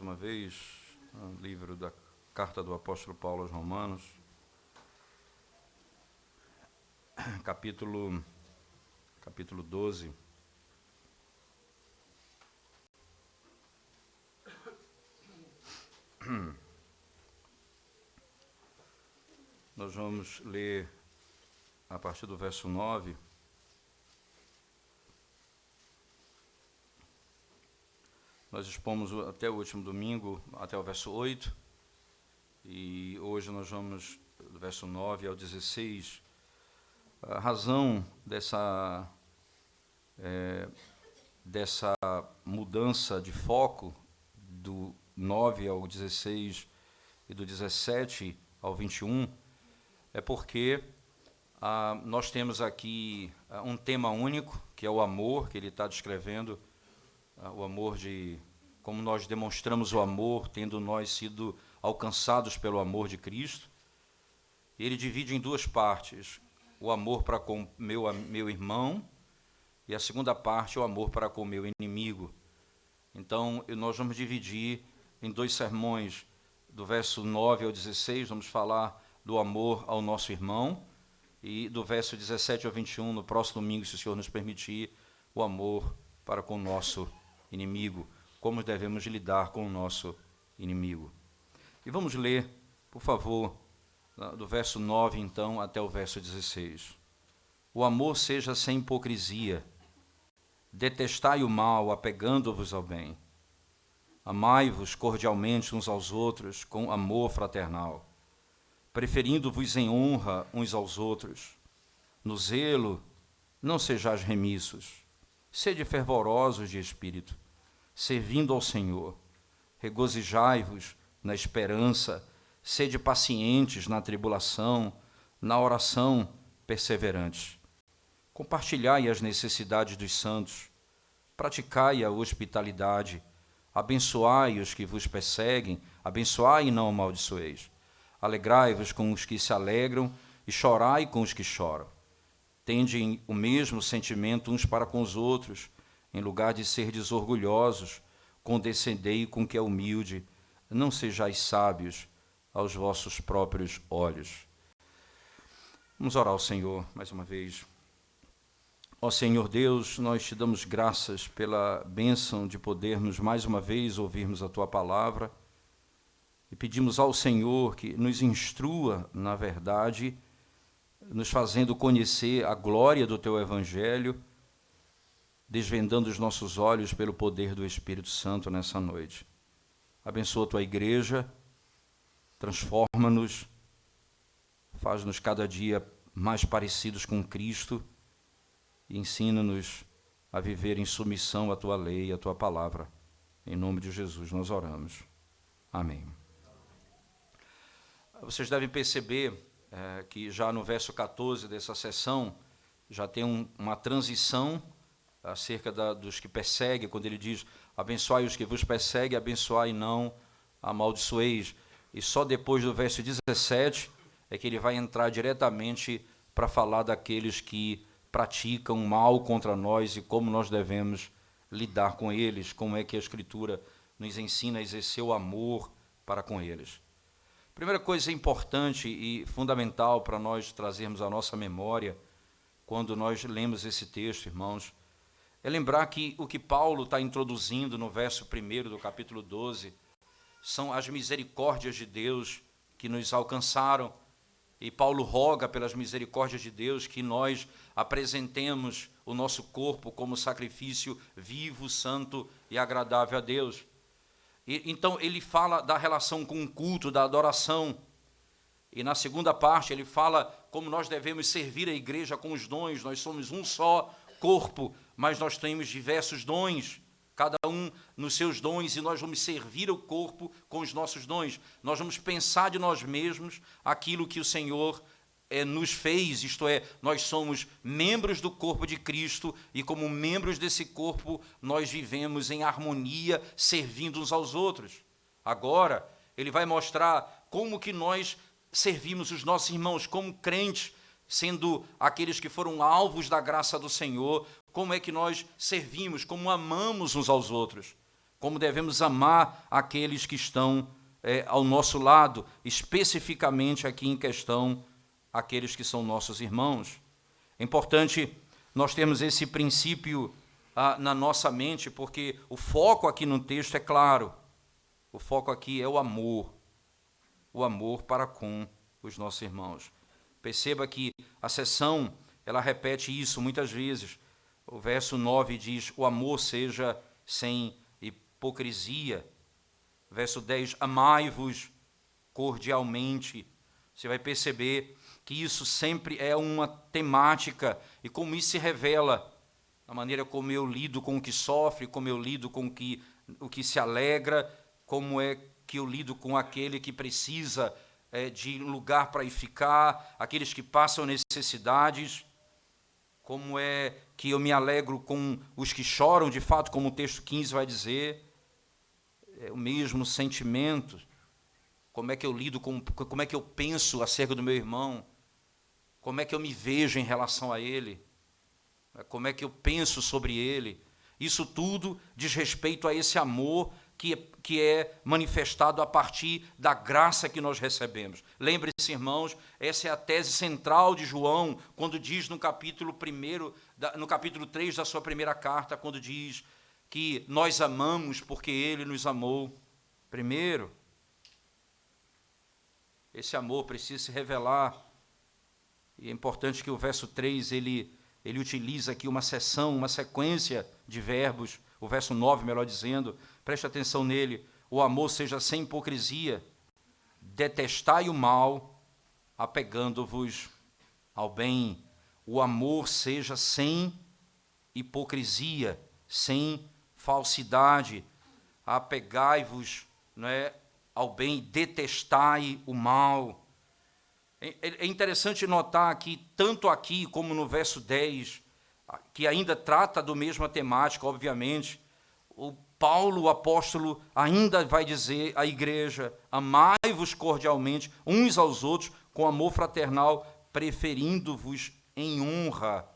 mais uma vez o livro da Carta do Apóstolo Paulo aos Romanos, capítulo 12. Nós vamos ler a partir do verso 9. Nós expomos até o último domingo, até o verso 8, e hoje nós vamos do verso 9 ao 16. A razão dessa mudança de foco do 9 ao 16 e do 17 ao 21 é porque nós temos aqui um tema único, que é o amor, que ele está descrevendo, o amor de como nós demonstramos o amor, tendo nós sido alcançados pelo amor de Cristo. Ele divide em duas partes: o amor para com meu irmão, e a segunda parte, o amor para com o meu inimigo. Então, nós vamos dividir em dois sermões, do verso 9 ao 16, vamos falar do amor ao nosso irmão, e do verso 17 ao 21, no próximo domingo, se o Senhor nos permitir, o amor para com o nosso inimigo, como devemos lidar com o nosso inimigo. E vamos ler, por favor, do verso 9, então, até o verso 16. O amor seja sem hipocrisia. Detestai o mal, apegando-vos ao bem. Amai-vos cordialmente uns aos outros, com amor fraternal, preferindo-vos em honra uns aos outros. No zelo, não sejais remissos. Sede fervorosos de espírito, servindo ao Senhor. Regozijai-vos na esperança, sede pacientes na tribulação, na oração perseverantes. Compartilhai as necessidades dos santos, praticai a hospitalidade, abençoai os que vos perseguem, abençoai e não amaldiçoeis. Alegrai-vos com os que se alegram e chorai com os que choram. Tende o mesmo sentimento uns para com os outros, em lugar de serdes orgulhosos, condescendei com o que é humilde, não sejais sábios aos vossos próprios olhos. Vamos orar ao Senhor mais uma vez. Ó Senhor Deus, nós te damos graças pela bênção de podermos mais uma vez ouvirmos a Tua palavra e pedimos ao Senhor que nos instrua na verdade, nos fazendo conhecer a glória do Teu Evangelho, desvendando os nossos olhos pelo poder do Espírito Santo nessa noite. Abençoa a Tua igreja, transforma-nos, faz-nos cada dia mais parecidos com Cristo e ensina-nos a viver em submissão à Tua lei e à Tua palavra. Em nome de Jesus nós oramos. Amém. Vocês devem perceber que já no verso 14 dessa sessão já tem uma transição acerca dos que perseguem, quando ele diz: abençoai os que vos perseguem, abençoai e não amaldiçoeis. E só depois do verso 17 é que ele vai entrar diretamente para falar daqueles que praticam mal contra nós e como nós devemos lidar com eles, como é que a Escritura nos ensina a exercer o amor para com eles. Primeira coisa importante e fundamental para nós trazermos à nossa memória, quando nós lemos esse texto, irmãos, é lembrar que o que Paulo está introduzindo no verso 1 do capítulo 12 são as misericórdias de Deus que nos alcançaram. E Paulo roga pelas misericórdias de Deus que nós apresentemos o nosso corpo como sacrifício vivo, santo e agradável a Deus. Então ele fala da relação com o culto, da adoração. E na segunda parte ele fala como nós devemos servir a igreja com os dons. Nós somos um só corpo, mas nós temos diversos dons, cada um nos seus dons, e nós vamos servir o corpo com os nossos dons. Nós vamos pensar de nós mesmos aquilo que o Senhor nos fez, isto é, nós somos membros do corpo de Cristo e como membros desse corpo nós vivemos em harmonia, servindo uns aos outros. Agora, ele vai mostrar como que nós servimos os nossos irmãos como crentes, sendo aqueles que foram alvos da graça do Senhor, como é que nós servimos, como amamos uns aos outros. como devemos amar aqueles que estão ao nosso lado, especificamente aqui em questão, aqueles que são nossos irmãos. É importante nós termos esse princípio na nossa mente, porque o foco aqui no texto é claro. O foco aqui é o amor para com os nossos irmãos. Perceba que a seção, ela repete isso muitas vezes. O verso 9 diz, o amor seja sem hipocrisia. Verso 10, amai-vos cordialmente. Você vai perceber que isso sempre é uma temática, e como isso se revela, a maneira como eu lido com o que sofre, como eu lido com o que se alegra, como é que eu lido com aquele que precisa de lugar para ir ficar, aqueles que passam necessidades, como é que eu me alegro com os que choram, de fato, como o texto 15 vai dizer, é o mesmo sentimento, como é que eu lido como é que eu penso acerca do meu irmão, como é que eu me vejo em relação a ele, como é que eu penso sobre ele. Isso tudo diz respeito a esse amor que é manifestado a partir da graça que nós recebemos. Lembre-se, irmãos, essa é a tese central de João, quando diz no capítulo 3 da sua primeira carta, quando diz que nós amamos porque ele nos amou primeiro. Esse amor precisa se revelar. E é importante que o verso 3, ele utiliza aqui uma sequência de verbos, o verso 9, melhor dizendo, preste atenção nele, o amor seja sem hipocrisia, detestai o mal, apegando-vos ao bem. O amor seja sem hipocrisia, sem falsidade, apegai-vos, não é, ao bem, detestai o mal. É interessante notar que, tanto aqui como no verso 10, que ainda trata do mesma temática, obviamente, o Paulo, o apóstolo, ainda vai dizer à igreja, amai-vos cordialmente uns aos outros, com amor fraternal, preferindo-vos em honra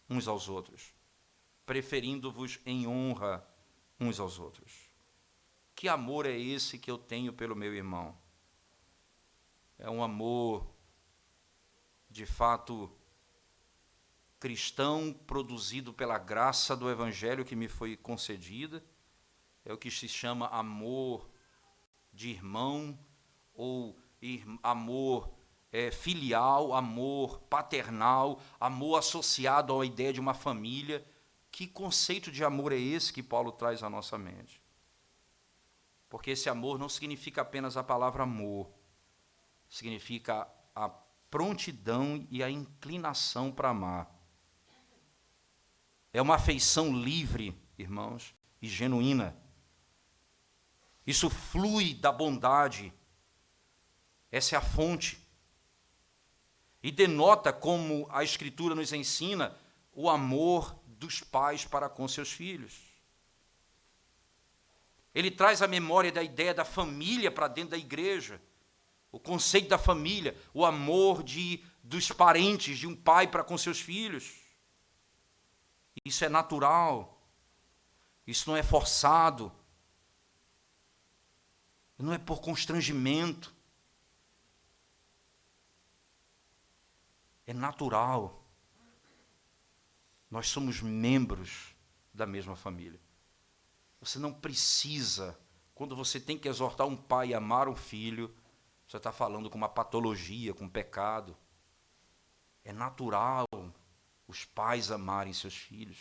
uns aos outros. Preferindo-vos em honra uns aos outros. Que amor é esse que eu tenho pelo meu irmão? É um amor, de fato, cristão, produzido pela graça do Evangelho que me foi concedida. É o que se chama amor de irmão, ou amor filial, amor paternal, amor associado à ideia de uma família. Que conceito de amor é esse que Paulo traz à nossa mente? Porque esse amor não significa apenas a palavra amor, significa a prontidão e a inclinação para amar. É uma afeição livre, irmãos, e genuína. Isso flui da bondade. Essa é a fonte. E denota, como a Escritura nos ensina, o amor dos pais para com seus filhos. Ele traz a memória da ideia da família para dentro da igreja. O conceito da família, o amor dos parentes, de um pai para com seus filhos. Isso é natural. Isso não é forçado. Não é por constrangimento. É natural. Nós somos membros da mesma família. Você não precisa, quando você tem que exortar um pai a amar um filho, você está falando com uma patologia, com um pecado. É natural os pais amarem seus filhos.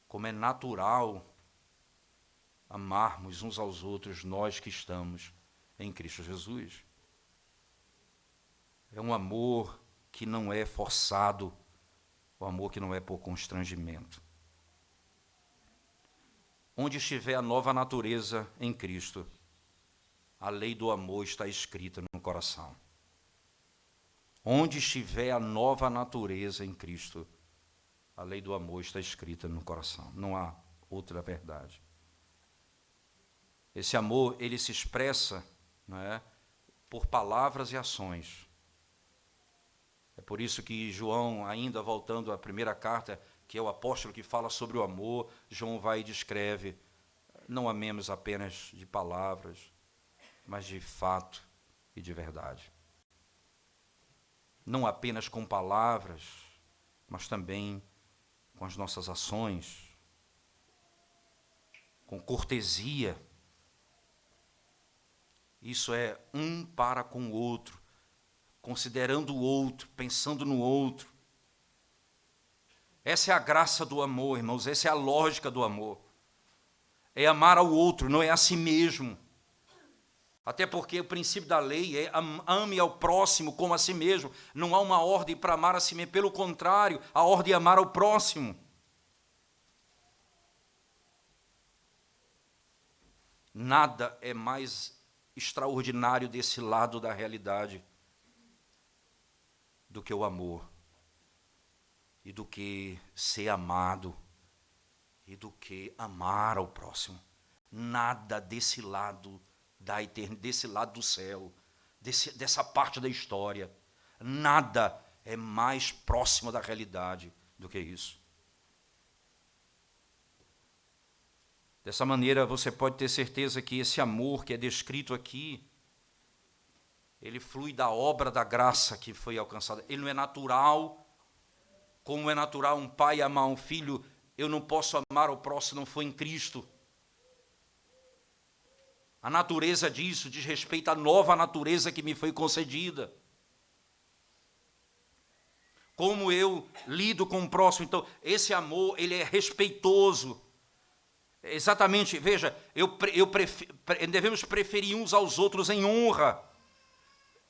Como é natural amarmos uns aos outros, nós que estamos em Cristo Jesus. É um amor que não é forçado, o amor que não é por constrangimento. Onde estiver a nova natureza em Cristo, a lei do amor está escrita no coração. Onde estiver a nova natureza em Cristo, a lei do amor está escrita no coração. Não há outra verdade. Esse amor, ele se expressa, não é, por palavras e ações. É por isso que João, ainda voltando à primeira carta, que é o apóstolo que fala sobre o amor, João vai e descreve não amemos apenas de palavras, mas de fato e de verdade. Não apenas com palavras, mas também com as nossas ações, com cortesia. Isso é um para com o outro, considerando o outro, pensando no outro. Essa é a graça do amor, irmãos, essa é a lógica do amor. É amar ao outro, não é a si mesmo. Até porque o princípio da lei é ame ao próximo como a si mesmo. Não há uma ordem para amar a si mesmo, pelo contrário, a ordem é amar ao próximo. Nada é mais extraordinário desse lado da realidade do que o amor, e do que ser amado, e do que amar ao próximo. Nada desse lado da eternidade, desse lado do céu, dessa parte da história, nada é mais próximo da realidade do que isso. Dessa maneira, você pode ter certeza que esse amor que é descrito aqui, ele flui da obra da graça que foi alcançada. Ele não é natural, como é natural um pai amar um filho. Eu não posso amar o próximo se não for em Cristo. A natureza disso diz respeito à nova natureza que me foi concedida. Como eu lido com o próximo. Então, esse amor, ele é respeitoso. Exatamente, veja, devemos preferir uns aos outros em honra.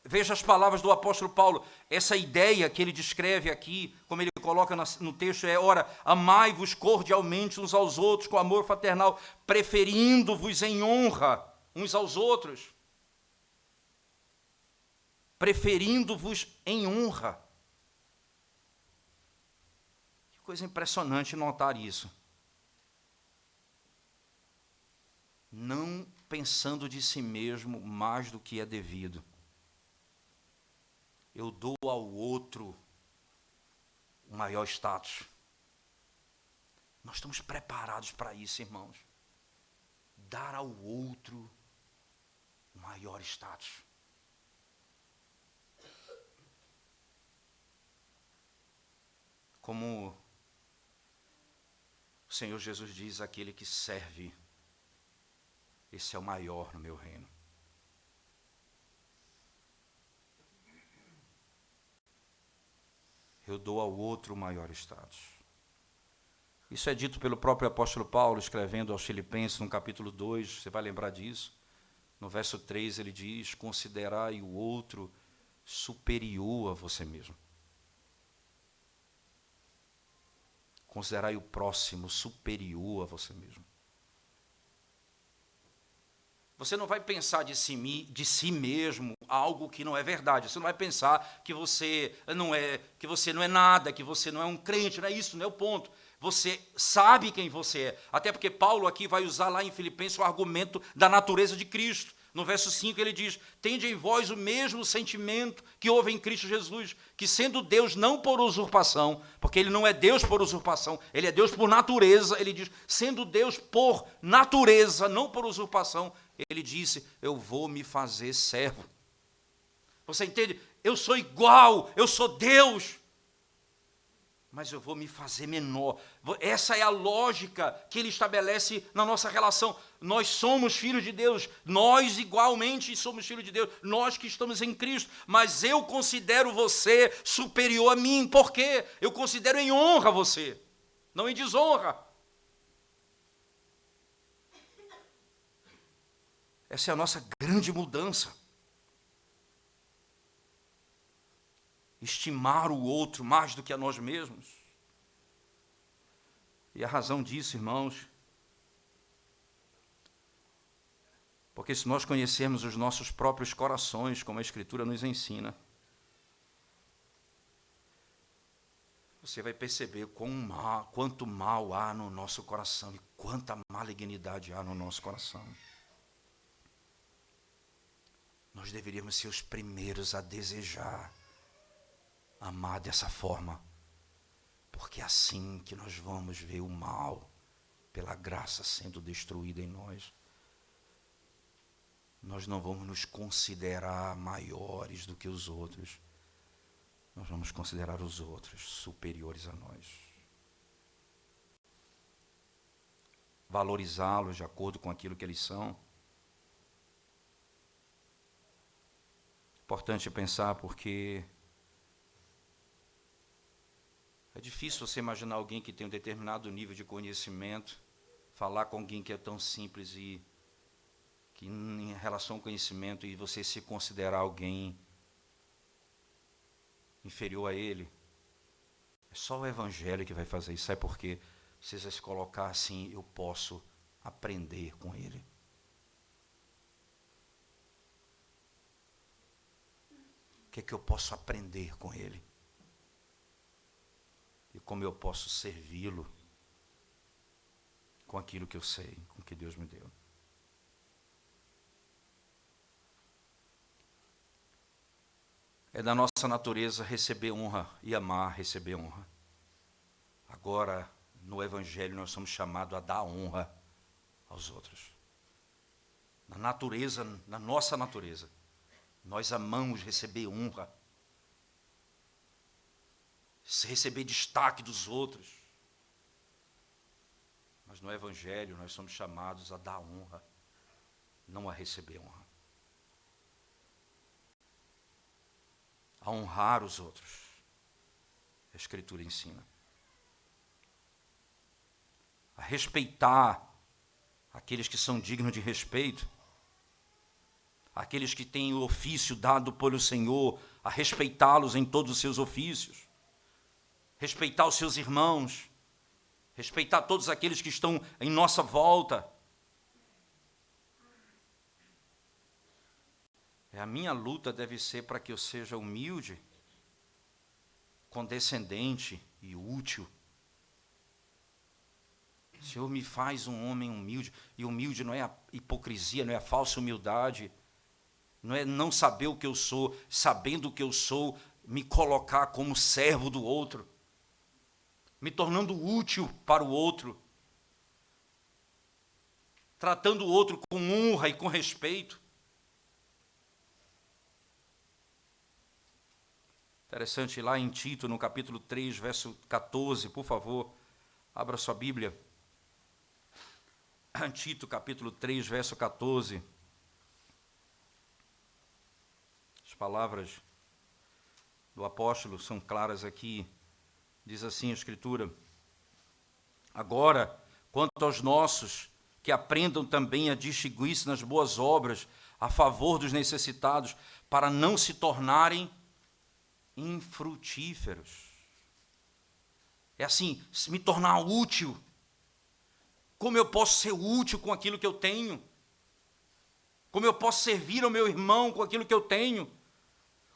Veja as palavras do apóstolo Paulo. Essa ideia que ele descreve aqui, como ele coloca no texto, é: ora, amai-vos cordialmente uns aos outros com amor fraternal, preferindo-vos em honra uns aos outros. Preferindo-vos em honra. Que coisa impressionante notar isso. Não pensando de si mesmo mais do que é devido. Eu dou ao outro um maior status. Nós estamos preparados para isso, irmãos. Dar ao outro um maior status. Como o Senhor Jesus diz: aquele que serve, esse é o maior no meu reino. Eu dou ao outro o maior status. Isso é dito pelo próprio apóstolo Paulo, escrevendo aos Filipenses, no capítulo 2, você vai lembrar disso. No verso 3 ele diz: considerai o outro superior a você mesmo. Considerai o próximo superior a você mesmo. Você não vai pensar de si mesmo algo que não é verdade. Você não vai pensar que você não é nada, que você não é um crente. Não é isso, não é o ponto. Você sabe quem você é. Até porque Paulo aqui vai usar lá em Filipenses o argumento da natureza de Cristo. No verso 5 ele diz: tende em vós o mesmo sentimento que houve em Cristo Jesus, que sendo Deus não por usurpação, porque ele não é Deus por usurpação, ele é Deus por natureza. Ele diz: sendo Deus por natureza, não por usurpação, ele disse: eu vou me fazer servo. Você entende? Eu sou igual, eu sou Deus, mas eu vou me fazer menor. Essa é a lógica que ele estabelece na nossa relação. Nós somos filhos de Deus, nós igualmente somos filhos de Deus, nós que estamos em Cristo, mas eu considero você superior a mim. Por quê? Eu considero em honra você, não em desonra. Essa é a nossa grande mudança. Estimar o outro mais do que a nós mesmos. E a razão disso, irmãos, porque se nós conhecermos os nossos próprios corações, como a Escritura nos ensina, você vai perceber quanto mal há no nosso coração e quanta malignidade há no nosso coração. Nós deveríamos ser os primeiros a desejar amar dessa forma, porque é assim que nós vamos ver o mal pela graça sendo destruída em nós, nós não vamos nos considerar maiores do que os outros. Nós vamos considerar os outros superiores a nós. Valorizá-los de acordo com aquilo que eles são. Importante pensar, porque é difícil você imaginar alguém que tem um determinado nível de conhecimento, falar com alguém que é tão simples e que em relação ao conhecimento, e você se considerar alguém inferior a ele. É só o Evangelho que vai fazer isso. Sabe por quê? Você vai se colocar assim: eu posso aprender com ele. O que é que eu posso aprender com ele? E como eu posso servi-lo com aquilo que eu sei, com o que Deus me deu. É da nossa natureza receber honra e amar receber honra. Agora, no Evangelho, nós somos chamados a dar honra aos outros. Na natureza, na nossa natureza, nós amamos receber honra, receber destaque dos outros. Mas no Evangelho, nós somos chamados a dar honra, não a receber honra. A honrar os outros. A Escritura ensina. A respeitar aqueles que são dignos de respeito. Aqueles que têm o ofício dado pelo Senhor, a respeitá-los em todos os seus ofícios. Respeitar os seus irmãos. Respeitar todos aqueles que estão em nossa volta. A minha luta deve ser para que eu seja humilde, condescendente e útil. O Senhor me faz um homem humilde, e humilde não é a hipocrisia, não é a falsa humildade, não é não saber o que eu sou, sabendo o que eu sou, me colocar como servo do outro, me tornando útil para o outro, tratando o outro com honra e com respeito. Interessante, lá em Tito, no capítulo 3, verso 14, por favor, abra sua Bíblia. Tito, capítulo 3, verso 14. As palavras do apóstolo são claras aqui. Diz assim a Escritura: agora, quanto aos nossos, que aprendam também a distinguir-se nas boas obras, a favor dos necessitados, para não se tornarem infrutíferos. É assim, me tornar útil. Como eu posso ser útil com aquilo que eu tenho? Como eu posso servir ao meu irmão com aquilo que eu tenho?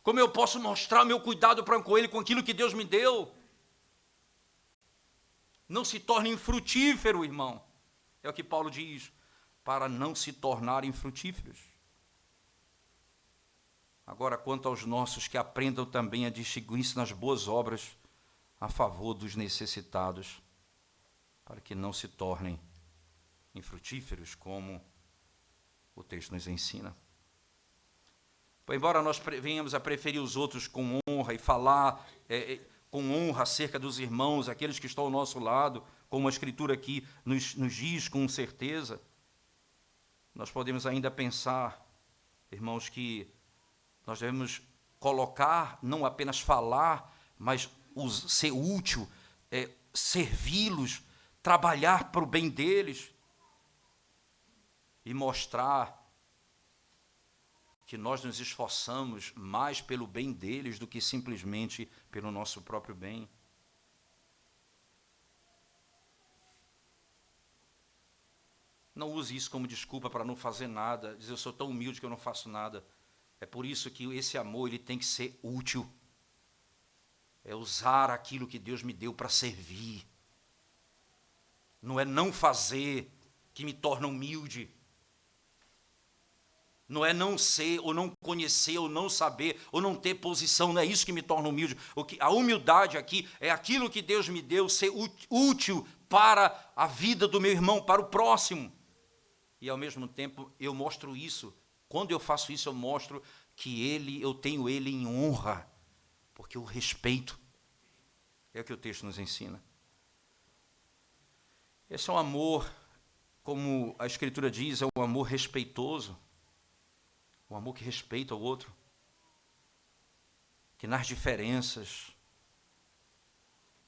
Como eu posso mostrar meu cuidado para com ele com aquilo que Deus me deu? Não se torne infrutífero, irmão. É o que Paulo diz, para não se tornarem frutíferos. Agora, quanto aos nossos, que aprendam também a distinguir-se nas boas obras a favor dos necessitados, para que não se tornem infrutíferos, como o texto nos ensina. Embora nós venhamos a preferir os outros com honra e falar com honra acerca dos irmãos, aqueles que estão ao nosso lado, como a Escritura aqui nos diz com certeza, nós podemos ainda pensar, irmãos, que nós devemos colocar, não apenas falar, mas ser útil, servi-los, trabalhar para o bem deles e mostrar que nós nos esforçamos mais pelo bem deles do que simplesmente pelo nosso próprio bem. Não use isso como desculpa para não fazer nada, dizer eu sou tão humilde que eu não faço nada. É por isso que esse amor ele tem que ser útil. É usar aquilo que Deus me deu para servir. Não é não fazer que me torna humilde. Não é não ser, ou não conhecer, ou não saber, ou não ter posição. Não é isso que me torna humilde. A humildade aqui é aquilo que Deus me deu, ser útil para a vida do meu irmão, para o próximo. E ao mesmo tempo eu mostro isso. Quando eu faço isso, eu mostro que eu tenho ele em honra, porque eu respeito. É o que o texto nos ensina. Esse é um amor, como a Escritura diz, é um amor respeitoso. Um amor que respeita o outro. Que nas diferenças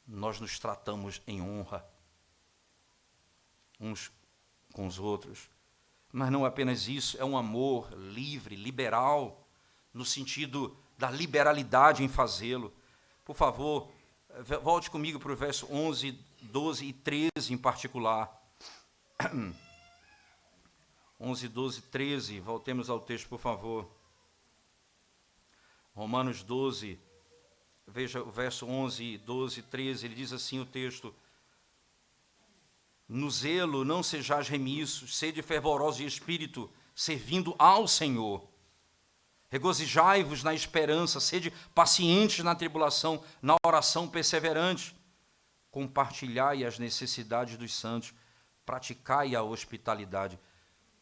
nós nos tratamos em honra uns com os outros. Mas não apenas isso, é um amor livre, liberal, no sentido da liberalidade em fazê-lo. Por favor, volte comigo para o verso 11, 12 e 13 em particular. 11, 12, 13, voltemos ao texto, por favor. Romanos 12, veja o verso 11, 12, 13, ele diz assim o texto: no zelo não sejais remissos, sede fervorosos de espírito, servindo ao Senhor. Regozijai-vos na esperança, sede pacientes na tribulação, na oração perseverante. Compartilhai as necessidades dos santos, praticai a hospitalidade.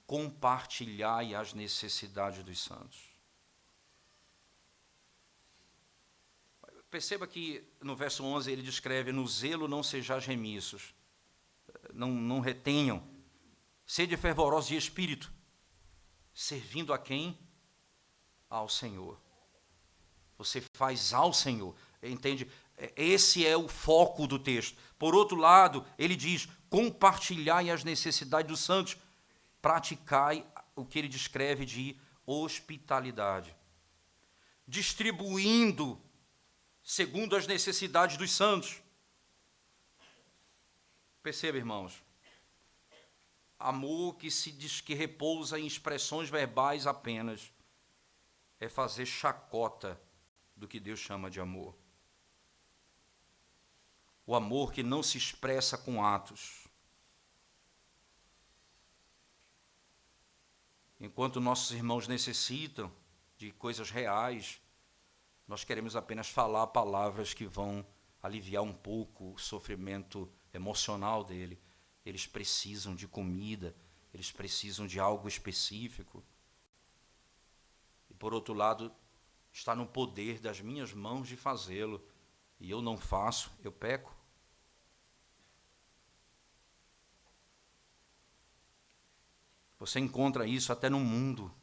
Compartilhai as necessidades dos santos. Perceba que no verso 11 ele descreve: no zelo não sejais remissos, não retenham, sede fervorosos de espírito, servindo a quem? Ao Senhor. Você faz ao Senhor, entende? Esse é o foco do texto. Por outro lado, ele diz: compartilhai as necessidades dos santos, praticai o que ele descreve de hospitalidade, distribuindo segundo as necessidades dos santos. Perceba, irmãos, amor que se diz que repousa em expressões verbais apenas é fazer chacota do que Deus chama de amor. O amor que não se expressa com atos. Enquanto nossos irmãos necessitam de coisas reais, nós queremos apenas falar palavras que vão aliviar um pouco o sofrimento emocional dele. Eles precisam de comida, eles precisam de algo específico. E por outro lado, está no poder das minhas mãos de fazê-lo, e eu não faço, eu peco. Você encontra isso até no mundo.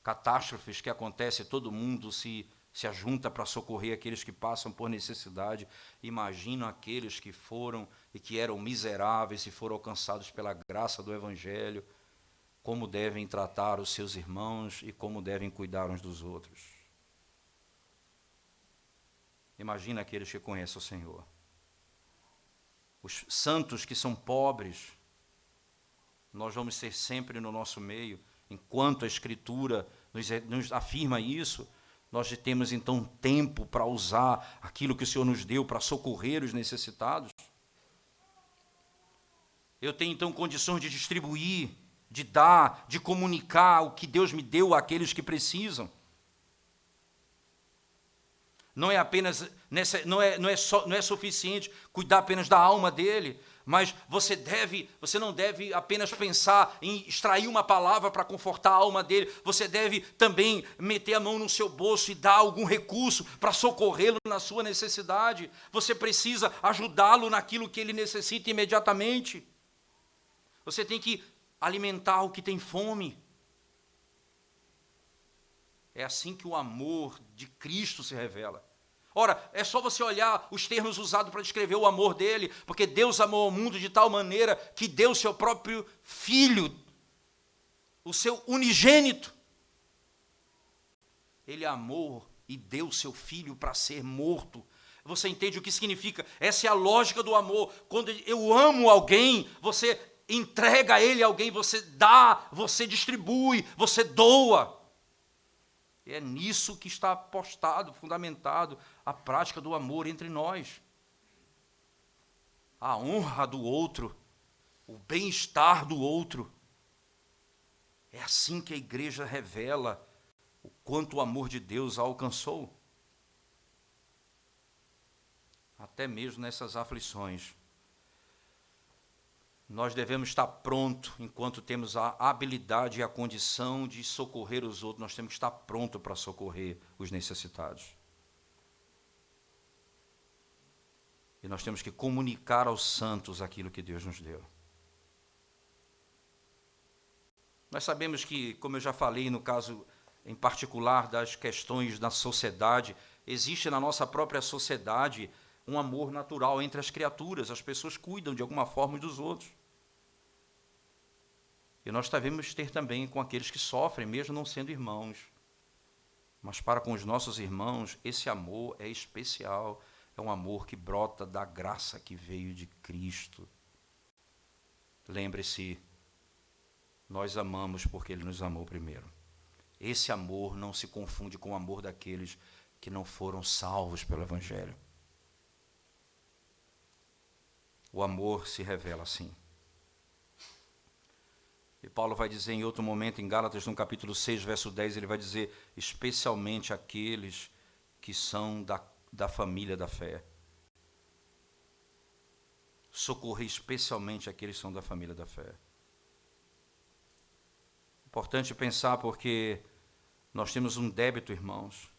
Catástrofes que acontecem, todo mundo se ajunta para socorrer aqueles que passam por necessidade. Imagina aqueles que foram e que eram miseráveis e foram alcançados pela graça do Evangelho, como devem tratar os seus irmãos e como devem cuidar uns dos outros. Imagina aqueles que conhecem o Senhor. Os santos que são pobres, nós vamos ser sempre no nosso meio. Enquanto a Escritura nos afirma isso, nós temos então tempo para usar aquilo que o Senhor nos deu para socorrer os necessitados. Eu tenho então condições de distribuir, de dar, de comunicar o que Deus me deu àqueles que precisam. Não é apenas não é suficiente cuidar apenas da alma dele, mas você não deve apenas pensar em extrair uma palavra para confortar a alma dele, você deve também meter a mão no seu bolso e dar algum recurso para socorrê-lo na sua necessidade. Você precisa ajudá-lo naquilo que ele necessita imediatamente. Você tem que alimentar o que tem fome. É assim que o amor de Cristo se revela. Ora, é só você olhar os termos usados para descrever o amor dele, porque Deus amou o mundo de tal maneira que deu o seu próprio Filho, o seu unigênito. Ele amou e deu o seu Filho para ser morto. Você entende o que significa? Essa é a lógica do amor. Quando eu amo alguém, você entrega a ele alguém, você dá, você distribui, você doa. É nisso que está apostado, fundamentado a prática do amor entre nós. A honra do outro, o bem-estar do outro. É assim que a igreja revela o quanto o amor de Deus a alcançou. Até mesmo nessas aflições. nós devemos estar pronto enquanto temos a habilidade e a condição de socorrer os outros. Nós temos que estar pronto para socorrer os necessitados. E nós temos que comunicar aos santos aquilo que Deus nos deu. Nós sabemos que, como eu já falei no caso em particular das questões da sociedade, existe na nossa própria sociedade um amor natural entre as criaturas. As pessoas cuidam de alguma forma uns dos outros. E nós devemos ter também com aqueles que sofrem, mesmo não sendo irmãos. Mas para com os nossos irmãos, esse amor é especial. É um amor que brota da graça que veio de Cristo. Lembre-se, nós amamos porque Ele nos amou primeiro. Esse amor não se confunde com o amor daqueles que não foram salvos pelo Evangelho. O amor se revela assim. E Paulo vai dizer em outro momento, em Gálatas, no capítulo 6, verso 10, ele vai dizer, especialmente aqueles que são da família da fé. Socorrer especialmente aqueles que são da família da fé. Importante pensar porque nós temos um débito, irmãos.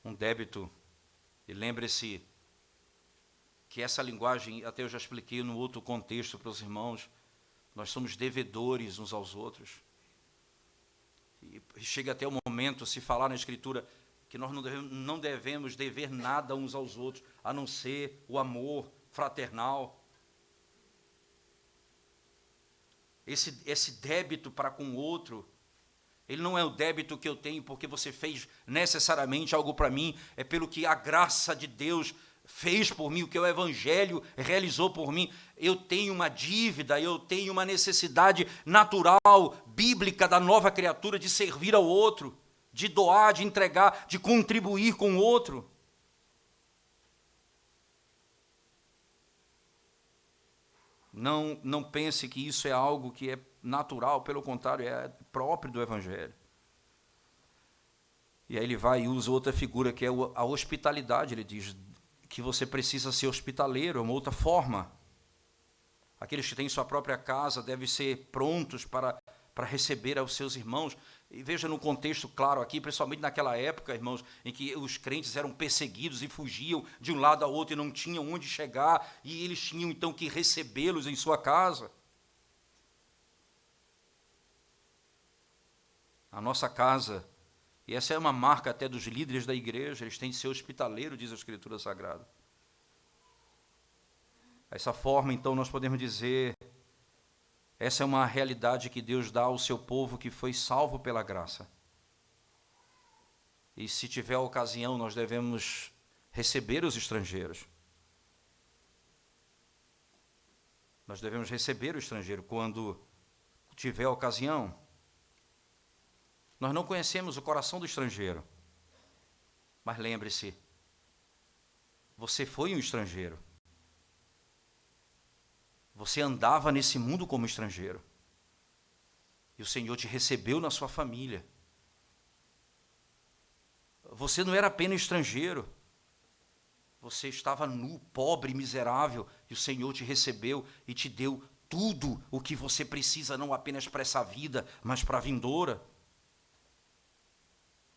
Um débito. E lembre-se que essa linguagem, até eu já expliquei no outro contexto para os irmãos, nós somos devedores uns aos outros. E chega até o momento, se falar na Escritura, que nós não devemos dever nada uns aos outros, a não ser o amor fraternal. Esse débito para com o outro, ele não é o débito que eu tenho porque você fez necessariamente algo para mim, é pelo que a graça de Deus fez por mim, o que o Evangelho realizou por mim. Eu tenho uma dívida, eu tenho uma necessidade natural, bíblica da nova criatura de servir ao outro, de doar, de entregar, de contribuir com o outro. Não pense que isso é algo que é natural, pelo contrário, é próprio do Evangelho. E aí ele vai e usa outra figura, que é a hospitalidade. Ele diz que você precisa ser hospitaleiro, é uma outra forma. Aqueles que têm sua própria casa devem ser prontos para receber aos seus irmãos. E veja no contexto claro aqui, principalmente naquela época, irmãos, em que os crentes eram perseguidos e fugiam de um lado ao outro e não tinham onde chegar, e eles tinham então que recebê-los em sua casa. A nossa casa, e essa é uma marca até dos líderes da igreja, eles têm de ser hospitaleiro, diz a Escritura Sagrada. Dessa forma, então, nós podemos dizer, essa é uma realidade que Deus dá ao seu povo que foi salvo pela graça. E se tiver ocasião, nós devemos receber os estrangeiros. Nós devemos receber o estrangeiro quando tiver ocasião. Nós não conhecemos o coração do estrangeiro. Mas lembre-se, você foi um estrangeiro. Você andava nesse mundo como estrangeiro. E o Senhor te recebeu na sua família. Você não era apenas estrangeiro. Você estava nu, pobre, miserável, e o Senhor te recebeu e te deu tudo o que você precisa, não apenas para essa vida, mas para a vindoura.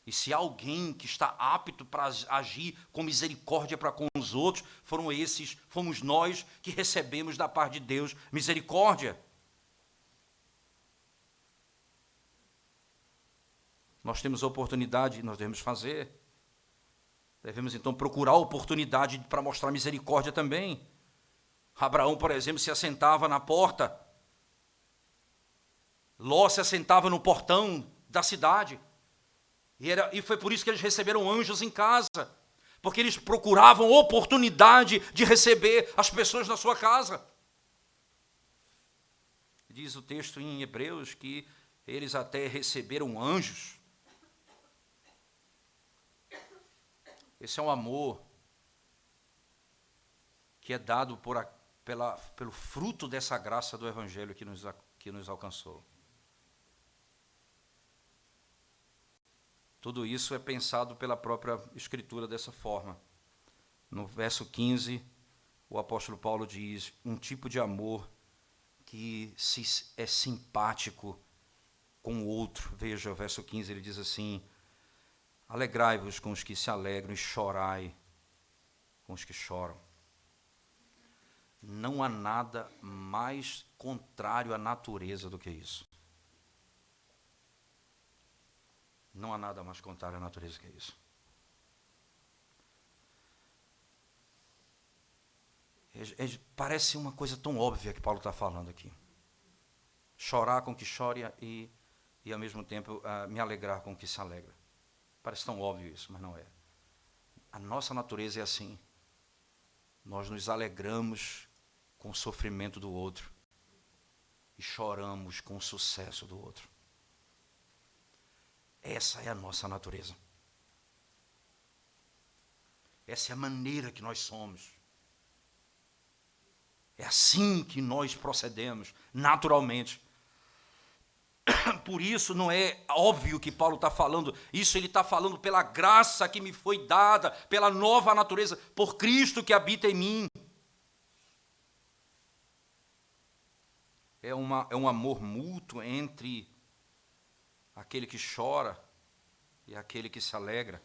E se há alguém que está apto para agir com misericórdia para com os outros, fomos nós que recebemos da parte de Deus misericórdia. Nós temos a oportunidade, nós devemos fazer. Devemos então procurar a oportunidade para mostrar misericórdia também. Abraão, por exemplo, se assentava na porta. Ló se assentava no portão da cidade. E foi por isso que eles receberam anjos em casa, porque eles procuravam oportunidade de receber as pessoas na sua casa. Diz o texto em Hebreus que eles até receberam anjos. Esse é um amor que é dado pelo fruto dessa graça do Evangelho que nos alcançou. Tudo isso é pensado pela própria Escritura dessa forma. No verso 15, o apóstolo Paulo diz, um tipo de amor que é simpático com o outro. Veja, o verso 15, ele diz assim, alegrai-vos com os que se alegram e chorai com os que choram. Não há nada mais contrário à natureza do que isso. Não há nada mais contrário à natureza do que isso. Parece uma coisa tão óbvia que Paulo está falando aqui. Chorar com o que chora e ao mesmo tempo me alegrar com o que se alegra. Parece tão óbvio isso, mas não é. A nossa natureza é assim. Nós nos alegramos com o sofrimento do outro e choramos com o sucesso do outro. Essa é a nossa natureza. Essa é a maneira que nós somos. É assim que nós procedemos, naturalmente. Por isso não é óbvio que Paulo está falando. Isso ele está falando pela graça que me foi dada, pela nova natureza, por Cristo que habita em mim. É um amor mútuo entre aquele que chora e aquele que se alegra.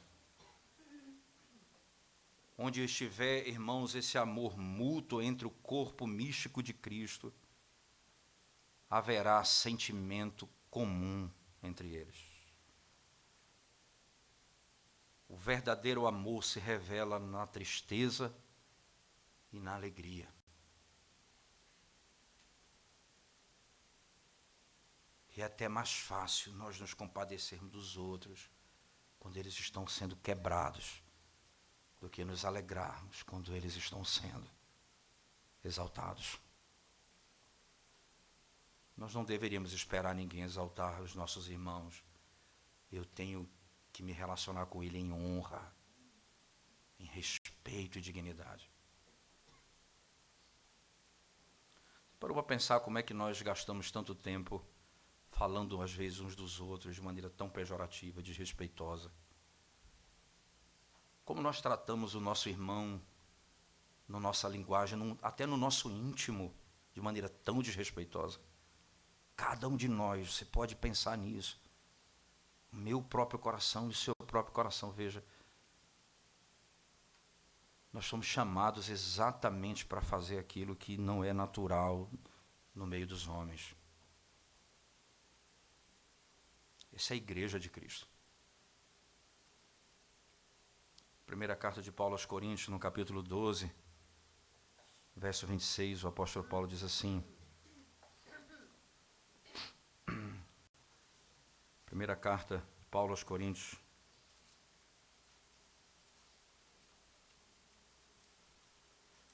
Onde estiver, irmãos, esse amor mútuo entre o corpo místico de Cristo, haverá sentimento comum entre eles. O verdadeiro amor se revela na tristeza e na alegria. E é até mais fácil nós nos compadecermos dos outros quando eles estão sendo quebrados, do que nos alegrarmos quando eles estão sendo exaltados. Nós não deveríamos esperar ninguém exaltar os nossos irmãos. Eu tenho que me relacionar com ele em honra, em respeito e dignidade. Parou para pensar como é que nós gastamos tanto tempo falando às vezes uns dos outros de maneira tão pejorativa, desrespeitosa. Como nós tratamos o nosso irmão, na nossa linguagem, até no nosso íntimo, de maneira tão desrespeitosa. Cada um de nós, você pode pensar nisso. O meu próprio coração e o seu próprio coração, veja. Nós somos chamados exatamente para fazer aquilo que não é natural no meio dos homens. Essa é a igreja de Cristo. Primeira carta de Paulo aos Coríntios, no capítulo 12, verso 26, o apóstolo Paulo diz assim. Primeira carta de Paulo aos Coríntios.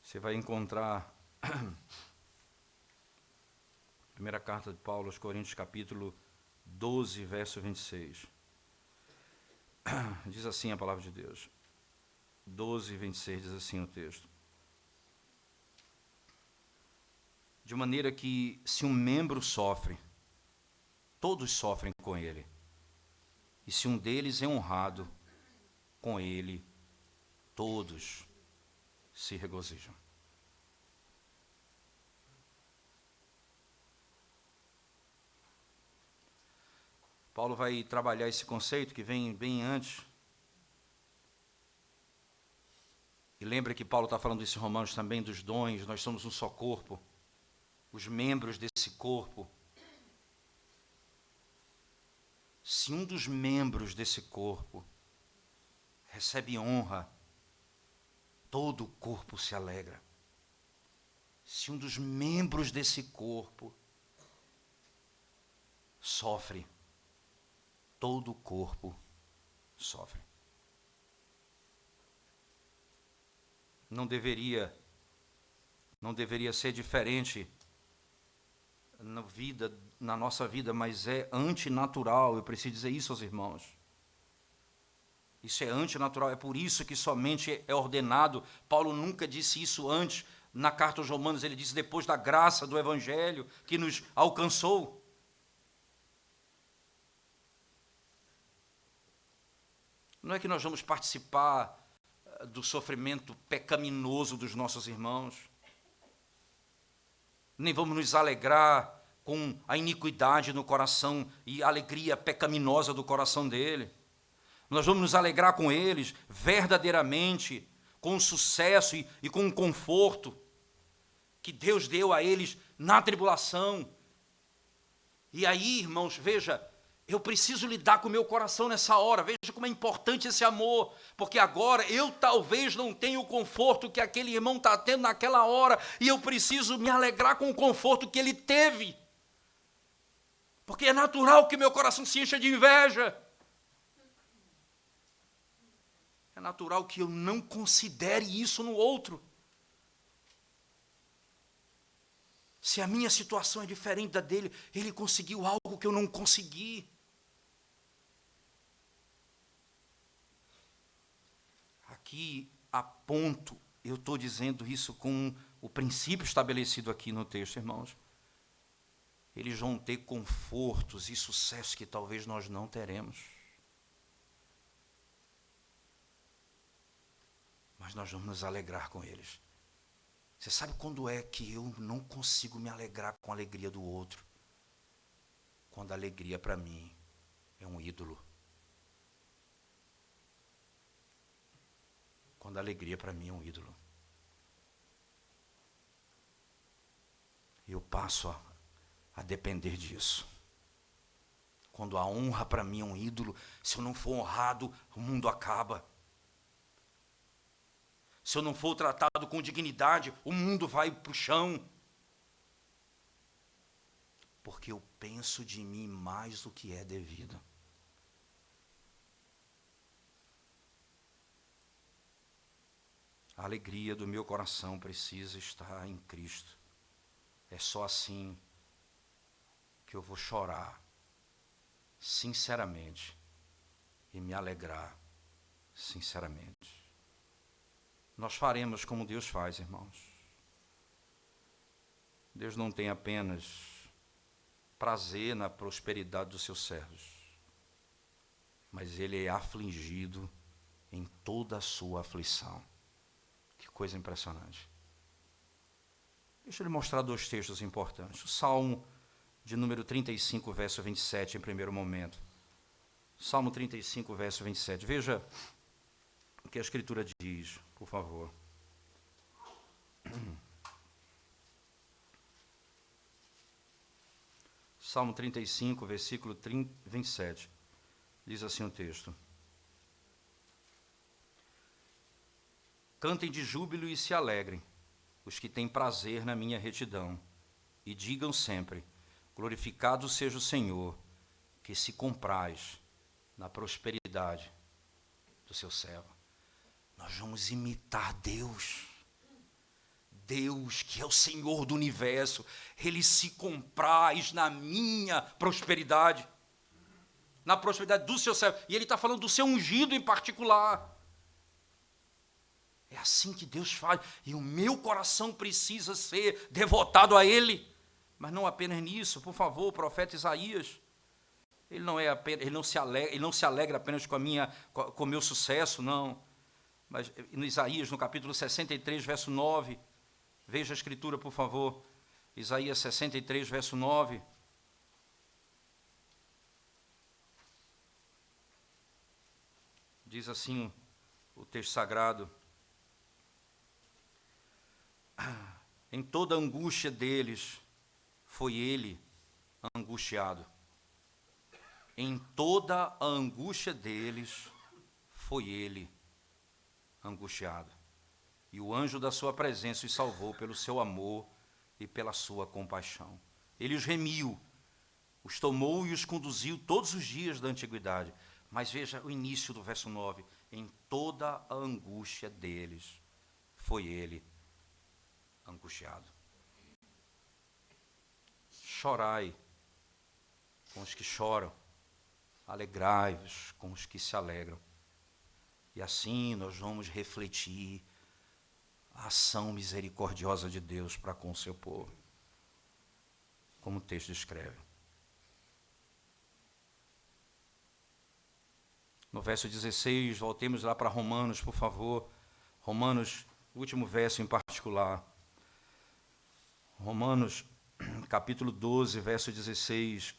Você vai encontrar primeira carta de Paulo aos Coríntios, capítulo 12, verso 26. Diz assim a palavra de Deus. 12, 26, diz assim o texto. De maneira que, se um membro sofre, todos sofrem com ele. E se um deles é honrado, com ele, todos se regozijam. Paulo vai trabalhar esse conceito que vem bem antes. E lembra que Paulo está falando isso em Romanos também, dos dons. Nós somos um só corpo. Os membros desse corpo. Se um dos membros desse corpo recebe honra, todo o corpo se alegra. Se um dos membros desse corpo sofre, todo o corpo sofre. Não deveria ser diferente na nossa vida, mas é antinatural. Eu preciso dizer isso aos irmãos. Isso é antinatural, é por isso que somente é ordenado. Paulo nunca disse isso antes. Na carta aos Romanos ele disse depois da graça do Evangelho que nos alcançou. Não é que nós vamos participar do sofrimento pecaminoso dos nossos irmãos. Nem vamos nos alegrar com a iniquidade no coração e a alegria pecaminosa do coração dele. Nós vamos nos alegrar com eles verdadeiramente, com o sucesso e com o conforto que Deus deu a eles na tribulação. E aí, irmãos, veja, eu preciso lidar com o meu coração nessa hora. Veja como é importante esse amor, porque agora eu talvez não tenha o conforto que aquele irmão está tendo naquela hora, e eu preciso me alegrar com o conforto que ele teve, porque é natural que meu coração se encha de inveja. É natural que eu não considere isso no outro. Se a minha situação é diferente da dele, ele conseguiu algo que eu não consegui. Aqui, a ponto, eu estou dizendo isso com o princípio estabelecido aqui no texto, irmãos. Eles vão ter confortos e sucessos que talvez nós não teremos. Mas nós vamos nos alegrar com eles. Você sabe quando é que eu não consigo me alegrar com a alegria do outro? Quando a alegria para mim é um ídolo. Quando a alegria para mim é um ídolo. Eu passo a depender disso. Quando a honra para mim é um ídolo, se eu não for honrado, o mundo acaba. Se eu não for tratado com dignidade, o mundo vai para o chão. Porque eu penso de mim mais do que é devido. A alegria do meu coração precisa estar em Cristo. É só assim que eu vou chorar, sinceramente, e me alegrar, sinceramente. Nós faremos como Deus faz, irmãos. Deus não tem apenas prazer na prosperidade dos seus servos, mas Ele é afligido em toda a sua aflição. Que coisa impressionante. Deixa eu lhe mostrar dois textos importantes. O Salmo de número 35, verso 27, em primeiro momento. Salmo 35, verso 27. Veja o que a Escritura diz, por favor. Salmo 35, versículo 27. Diz assim o texto. Cantem de júbilo e se alegrem os que têm prazer na minha retidão, e digam sempre, glorificado seja o Senhor, que se compraz na prosperidade do seu servo. Nós vamos imitar Deus. Deus, que é o Senhor do universo, Ele se compraz na minha prosperidade, na prosperidade do seu servo. E Ele está falando do seu ungido em particular. É assim que Deus faz. E o meu coração precisa ser devotado a Ele. Mas não apenas nisso, por favor, o profeta Isaías. Ele não se alegra apenas com o meu sucesso, não. Mas no Isaías, no capítulo 63, verso 9, veja a escritura, por favor. Isaías 63, verso 9. Diz assim o texto sagrado. Em toda a angústia deles, foi ele angustiado. Em toda a angústia deles, foi ele angustiado. E o anjo da sua presença os salvou pelo seu amor e pela sua compaixão. Ele os remiu, os tomou e os conduziu todos os dias da antiguidade. Mas veja o início do verso 9. Em toda a angústia deles, foi ele angustiado. Chorai com os que choram, alegrai-vos com os que se alegram. E assim nós vamos refletir a ação misericordiosa de Deus para com o seu povo, como o texto escreve. No verso 16, voltemos lá para Romanos, por favor. Romanos, o último verso em particular. Romanos, capítulo 12, verso 16.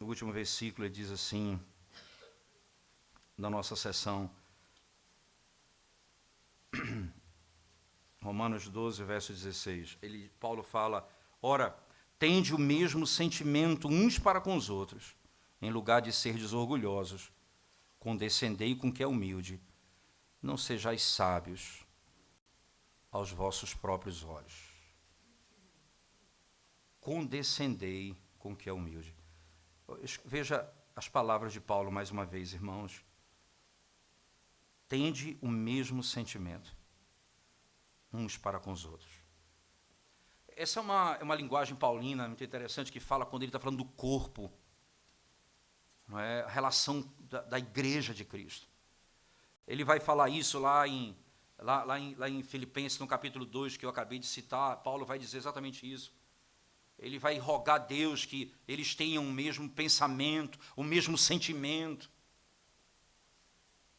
O último versículo, ele diz assim, na nossa sessão. Romanos 12, verso 16. Paulo fala, ora, tende o mesmo sentimento uns para com os outros, em lugar de serdes orgulhosos, condescendei com o que é humilde, não sejais sábios aos vossos próprios olhos. Condescendei com o que é humilde. Veja as palavras de Paulo mais uma vez, irmãos. Tende o mesmo sentimento uns para com os outros. Essa é uma linguagem paulina muito interessante, que fala quando ele está falando do corpo, não é? A relação da igreja de Cristo. Ele vai falar isso lá em Filipenses, no capítulo 2, que eu acabei de citar. Paulo vai dizer exatamente isso. Ele vai rogar a Deus que eles tenham o mesmo pensamento, o mesmo sentimento.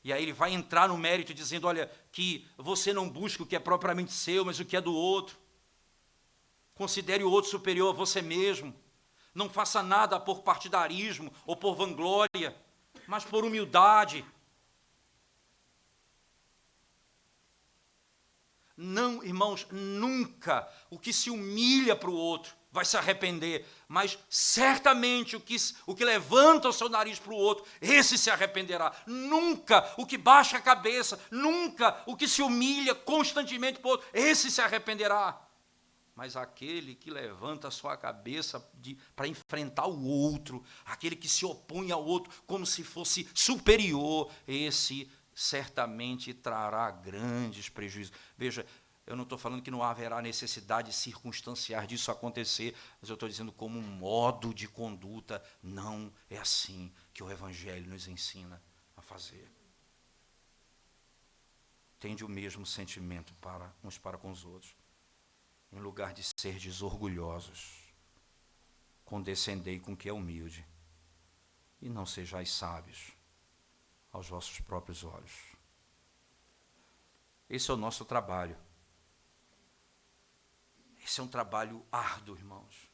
E aí ele vai entrar no mérito dizendo, olha, que você não busca o que é propriamente seu, mas o que é do outro. Considere o outro superior a você mesmo. Não faça nada por partidarismo ou por vanglória, mas por humildade. Não, irmãos, nunca o que se humilha para o outro vai se arrepender, mas certamente o que levanta o seu nariz para o outro, esse se arrependerá. Nunca o que baixa a cabeça, nunca o que se humilha constantemente para o outro, esse se arrependerá. Mas aquele que levanta a sua cabeça para enfrentar o outro, aquele que se opõe ao outro como se fosse superior, esse certamente trará grandes prejuízos. Veja, eu não estou falando que não haverá necessidade circunstancial disso acontecer, mas eu estou dizendo como um modo de conduta, não é assim que o Evangelho nos ensina a fazer. Tende o mesmo sentimento uns para com os outros, em lugar de serdes orgulhosos, condescendei com o que é humilde, e não sejais sábios aos vossos próprios olhos. Esse é o nosso trabalho. Esse é um trabalho árduo, irmãos.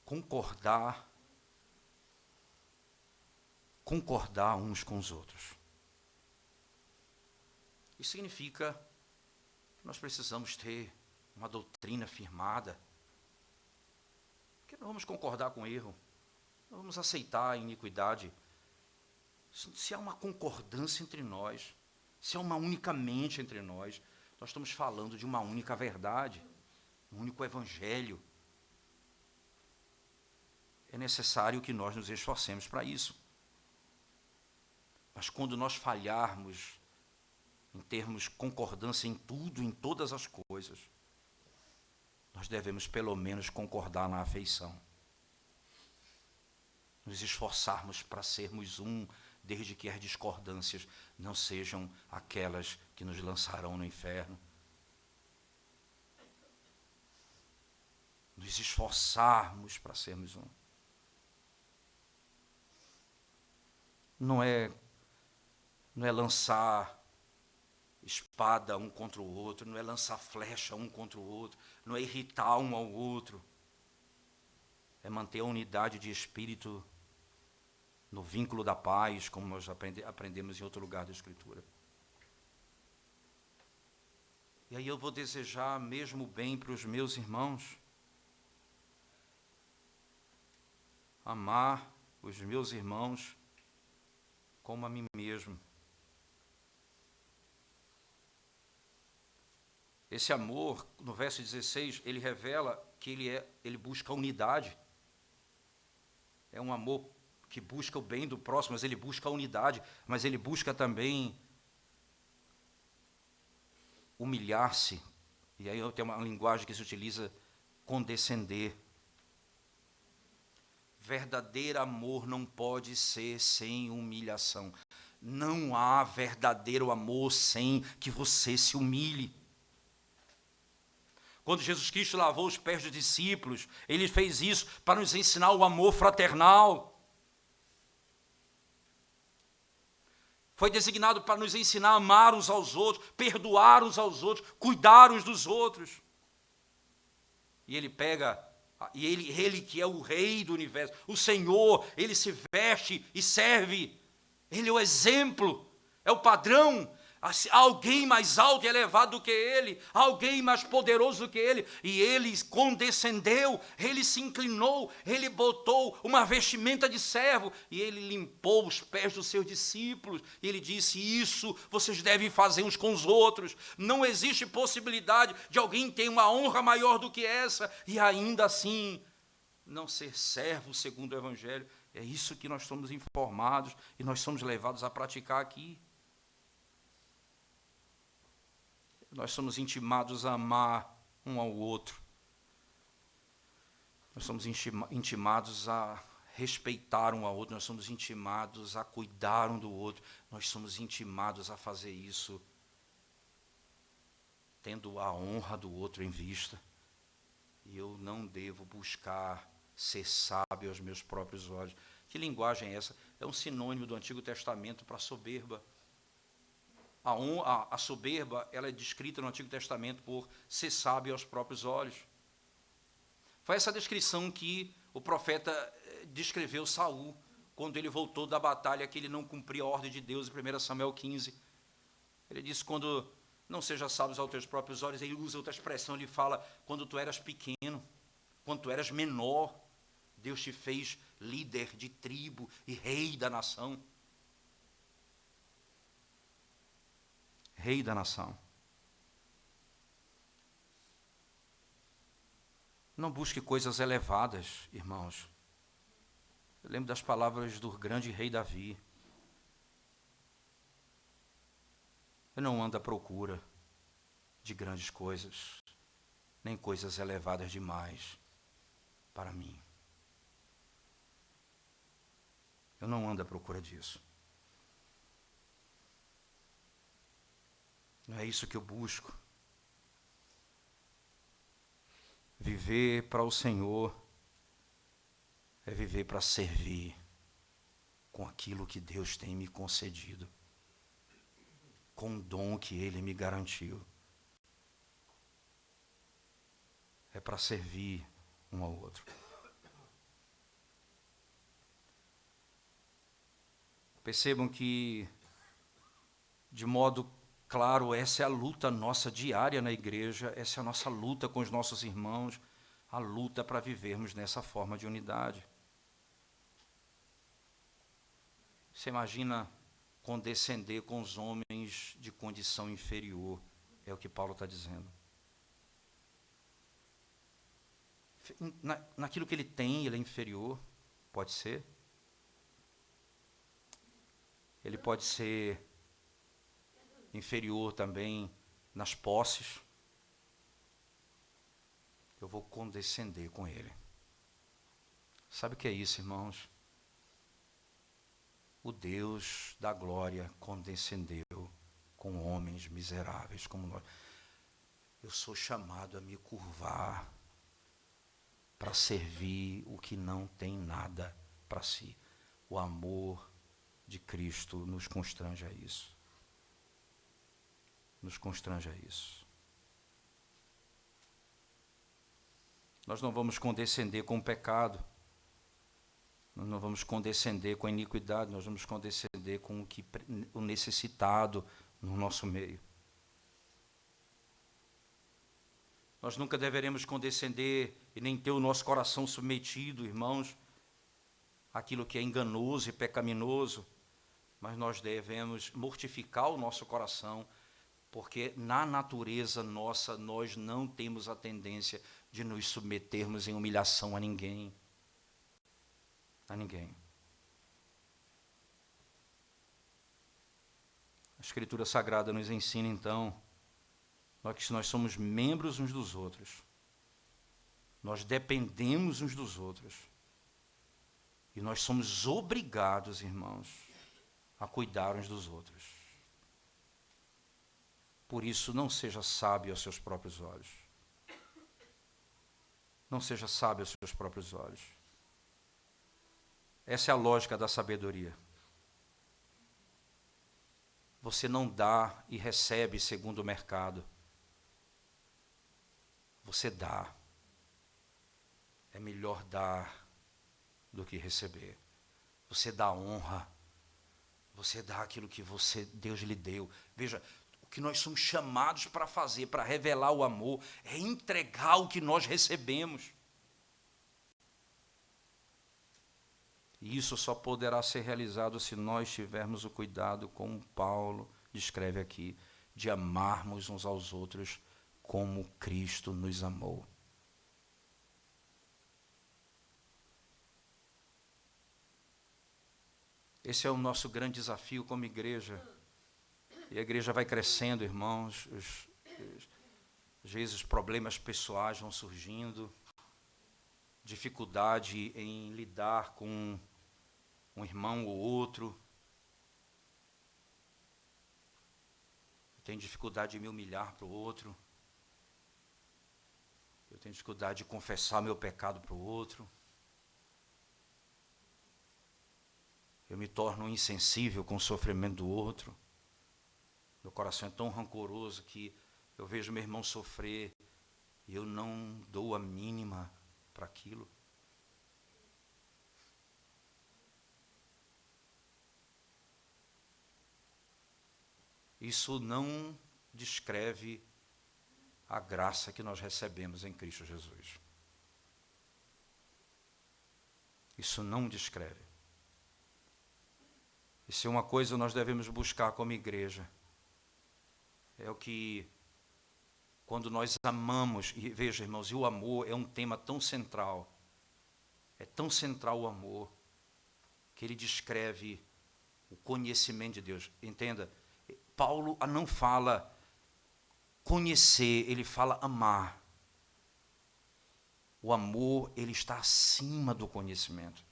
Concordar uns com os outros. Isso significa que nós precisamos ter uma doutrina firmada, porque não vamos concordar com erro, não vamos aceitar a iniquidade. Se há uma concordância entre nós, se há uma única mente entre nós, nós estamos falando de uma única verdade, um único evangelho. É necessário que nós nos esforcemos para isso. Mas quando nós falharmos em termos concordância em tudo, em todas as coisas, nós devemos pelo menos concordar na afeição. Nos esforçarmos para sermos um, desde que as discordâncias não sejam aquelas que nos lançarão no inferno. Nos esforçarmos para sermos um. Não é lançar espada um contra o outro, não é lançar flecha um contra o outro, não é irritar um ao outro. É manter a unidade de espírito no vínculo da paz, como nós aprendemos em outro lugar da Escritura. E aí eu vou desejar mesmo bem para os meus irmãos, amar os meus irmãos como a mim mesmo. Esse amor, no verso 16, ele revela que ele busca a unidade. É um amor que busca o bem do próximo, mas ele busca a unidade, mas ele busca também humilhar-se. E aí tem uma linguagem que se utiliza, condescender. Verdadeiro amor não pode ser sem humilhação. Não há verdadeiro amor sem que você se humilhe. Quando Jesus Cristo lavou os pés dos discípulos, ele fez isso para nos ensinar o amor fraternal. Foi designado para nos ensinar a amar uns aos outros, perdoar uns aos outros, cuidar uns dos outros. E ele pega, e ele que é o rei do universo, o Senhor, ele se veste e serve. Ele é o exemplo, é o padrão. Alguém mais alto e elevado do que ele, alguém mais poderoso do que ele, e ele condescendeu, ele se inclinou, ele botou uma vestimenta de servo, e ele limpou os pés dos seus discípulos, e ele disse: isso vocês devem fazer uns com os outros. Não existe possibilidade de alguém ter uma honra maior do que essa, e ainda assim não ser servo segundo o Evangelho. É isso que nós somos informados, e nós somos levados a praticar aqui. Nós somos intimados a amar um ao outro. Nós somos intimados a respeitar um ao outro. Nós somos intimados a cuidar um do outro. Nós somos intimados a fazer isso tendo a honra do outro em vista. E eu não devo buscar ser sábio aos meus próprios olhos. Que linguagem é essa? É um sinônimo do Antigo Testamento para soberba. A soberba, ela é descrita no Antigo Testamento por ser sábio aos próprios olhos. Foi essa descrição que o profeta descreveu Saul, quando ele voltou da batalha, que ele não cumpria a ordem de Deus, em 1 Samuel 15. Ele disse: quando não seja sábio aos teus próprios olhos. Ele usa outra expressão, ele fala: quando tu eras pequeno, quando tu eras menor, Deus te fez líder de tribo e rei da nação. Rei da nação. Não busque coisas elevadas, irmãos. Eu lembro das palavras do grande rei Davi. Eu não ando à procura de grandes coisas, nem coisas elevadas demais para mim. Eu não ando à procura disso. Não é isso que eu busco. Viver para o Senhor é viver para servir com aquilo que Deus tem me concedido, com o dom que Ele me garantiu. É para servir um ao outro. Percebam que, de modo claro, essa é a luta nossa diária na igreja, essa é a nossa luta com os nossos irmãos, a luta para vivermos nessa forma de unidade. Você imagina condescender com os homens de condição inferior, é o que Paulo está dizendo. Naquilo que ele tem, ele é inferior, pode ser. Ele pode ser inferior também nas posses. Eu vou condescender com ele. Sabe o que é isso, irmãos? O Deus da glória condescendeu com homens miseráveis como nós. Eu sou chamado a me curvar para servir o que não tem nada para si. O amor de Cristo nos constrange a isso. Nos constrange a isso. Nós não vamos condescender com o pecado. Nós não vamos condescender com a iniquidade. Nós vamos condescender com o necessitado no nosso meio. Nós nunca deveremos condescender e nem ter o nosso coração submetido, irmãos, àquilo que é enganoso e pecaminoso, mas nós devemos mortificar o nosso coração, porque na natureza nossa nós não temos a tendência de nos submetermos em humilhação a ninguém. A ninguém. A Escritura Sagrada nos ensina, então, que nós somos membros uns dos outros, nós dependemos uns dos outros, e nós somos obrigados, irmãos, a cuidar uns dos outros. Por isso, não seja sábio aos seus próprios olhos. Não seja sábio aos seus próprios olhos. Essa é a lógica da sabedoria. você não dá e recebe segundo o mercado. Você dá. É melhor dar do que receber. Você dá honra. Você dá aquilo que Deus lhe deu. Veja, o que nós somos chamados para fazer, para revelar o amor, é entregar o que nós recebemos. E isso só poderá ser realizado se nós tivermos o cuidado, como Paulo descreve aqui, de amarmos uns aos outros como Cristo nos amou. Esse é o nosso grande desafio como igreja. E a igreja vai crescendo, irmãos. Às vezes problemas pessoais vão surgindo. Dificuldade em lidar com um irmão ou outro. Eu tenho dificuldade de me humilhar para o outro. Eu tenho dificuldade de confessar meu pecado para o outro. Eu me torno insensível com o sofrimento do outro. Meu coração é tão rancoroso que eu vejo meu irmão sofrer e eu não dou a mínima para aquilo. Isso não descreve a graça que nós recebemos em Cristo Jesus. Isso não descreve. Isso é uma coisa que nós devemos buscar como igreja. É o que, quando nós amamos, e veja, irmãos, e o amor é um tema tão central, é tão central o amor, que ele descreve o conhecimento de Deus. Entenda, Paulo não fala conhecer, ele fala amar. O amor, ele está acima do conhecimento.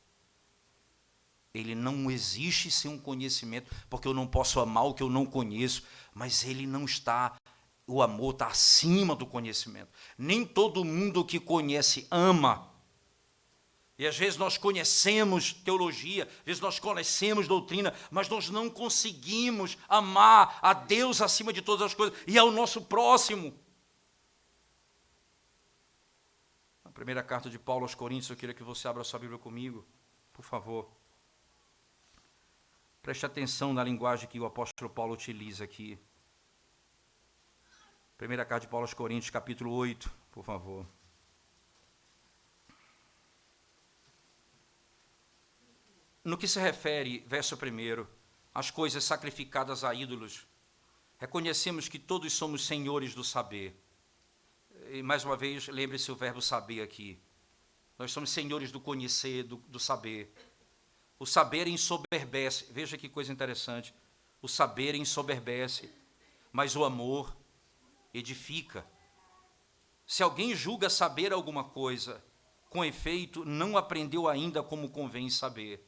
Ele não existe sem um conhecimento, porque eu não posso amar o que eu não conheço, mas ele não está, o amor está acima do conhecimento. Nem todo mundo que conhece ama. E às vezes nós conhecemos teologia, às vezes nós conhecemos doutrina, mas nós não conseguimos amar a Deus acima de todas as coisas e ao nosso próximo. Na primeira carta de Paulo aos Coríntios, eu queria que você abra a sua Bíblia comigo, por favor. Preste atenção na linguagem que o apóstolo Paulo utiliza aqui. Primeira carta de Paulo aos Coríntios, capítulo 8, por favor. No que se refere, verso 1, às coisas sacrificadas a ídolos, reconhecemos que todos somos senhores do saber. E mais uma vez, lembre-se o verbo saber aqui. Nós somos senhores do conhecer, do saber. O saber ensoberbece. Veja que coisa interessante. O saber ensoberbece, mas o amor edifica. Se alguém julga saber alguma coisa, com efeito, não aprendeu ainda como convém saber.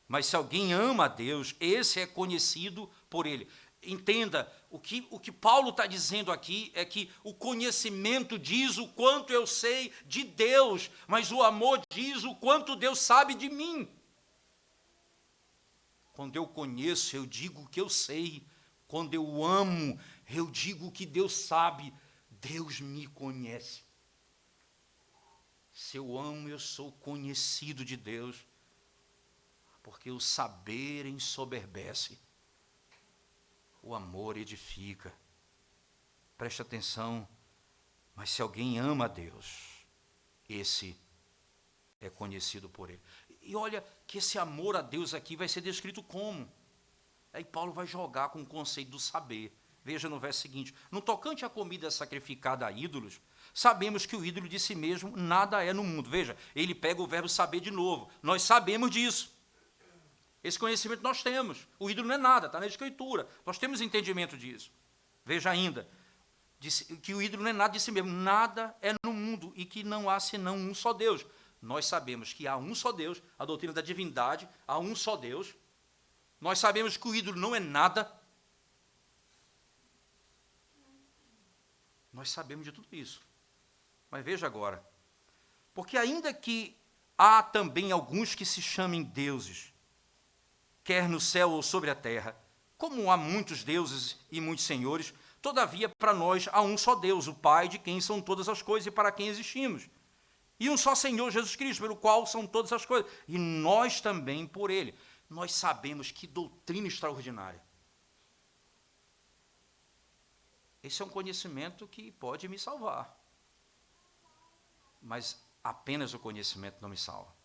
Mas se alguém ama a Deus, esse é conhecido por ele. Entenda, o que Paulo está dizendo aqui é que o conhecimento diz o quanto eu sei de Deus, mas o amor diz o quanto Deus sabe de mim. Quando eu conheço, eu digo que eu sei. Quando eu amo, eu digo que Deus sabe. Deus me conhece. Se eu amo, eu sou conhecido de Deus. Porque o saber ensoberbece. O amor edifica. Preste atenção. Mas se alguém ama a Deus, esse é conhecido por ele. E olha que esse amor a Deus aqui vai ser descrito como? Aí Paulo vai jogar com o conceito do saber. Veja no verso seguinte. No tocante à comida sacrificada a ídolos, sabemos que o ídolo de si mesmo nada é no mundo. Veja, ele pega o verbo saber de novo. Nós sabemos disso. Esse conhecimento nós temos. O ídolo não é nada, está na Escritura. Nós temos entendimento disso. Veja ainda, que o ídolo não é nada de si mesmo. Nada é no mundo e que não há senão um só Deus. Nós sabemos que há um só Deus, a doutrina da divindade, há um só Deus. Nós sabemos que o ídolo não é nada. Nós sabemos de tudo isso. Mas veja agora, porque ainda que há também alguns que se chamem deuses, quer no céu ou sobre a terra, Como há muitos deuses e muitos senhores, todavia para nós há um só Deus, o Pai, de quem são todas as coisas e para quem existimos. E um só Senhor Jesus Cristo, pelo qual são todas as coisas. E nós também por Ele. Nós sabemos que doutrina extraordinária. Esse é um conhecimento que pode me salvar. Mas apenas o conhecimento não me salva.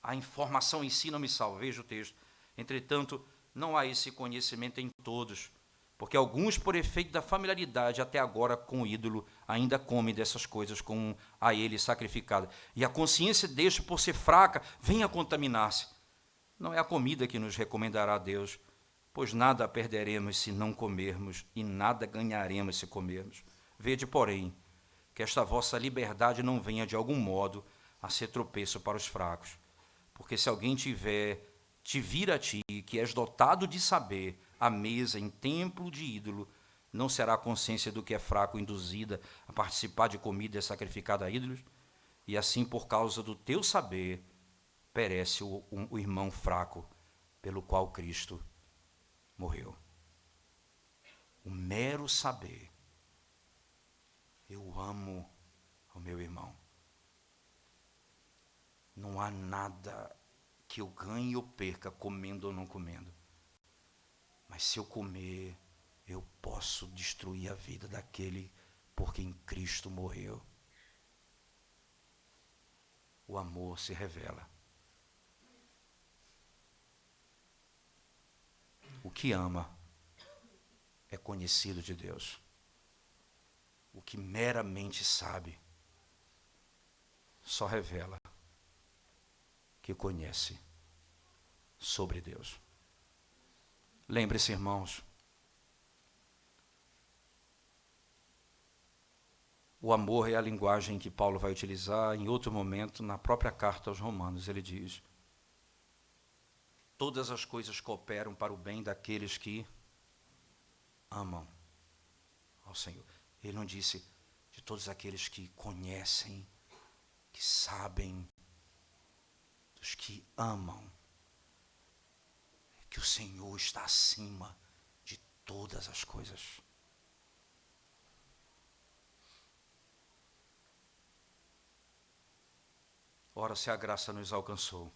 A informação em si não me salva. Veja o texto. Entretanto, não há esse conhecimento em todos, porque alguns, por efeito da familiaridade até agora com o ídolo, ainda comem dessas coisas como a ele sacrificada. E a consciência deste, por ser fraca, vem a contaminar-se. Não é a comida que nos recomendará a Deus, pois nada perderemos se não comermos, e nada ganharemos se comermos. Vede, porém, que esta vossa liberdade não venha de algum modo a ser tropeço para os fracos. Porque se alguém te vir a ti, que és dotado de saber, a mesa em templo de ídolo, não será a consciência do que é fraco induzida a participar de comida sacrificada a ídolos? E assim, por causa do teu saber, perece o irmão fraco, pelo qual Cristo morreu. O mero saber. Eu amo o meu irmão. Não há nada que eu ganhe ou perca comendo ou não comendo. Mas se eu comer, eu posso destruir a vida daquele por quem Cristo morreu. O amor se revela. O que ama é conhecido de Deus. O que meramente sabe só revela que conhece sobre Deus. Lembre-se, irmãos, o amor é a linguagem que Paulo vai utilizar em outro momento, na própria carta aos Romanos. Ele diz: todas as coisas cooperam para o bem daqueles que amam ao Senhor. Ele não disse de todos aqueles que conhecem, que sabem, dos que amam. Que o Senhor está acima de todas as coisas. Ora, se a graça nos alcançou,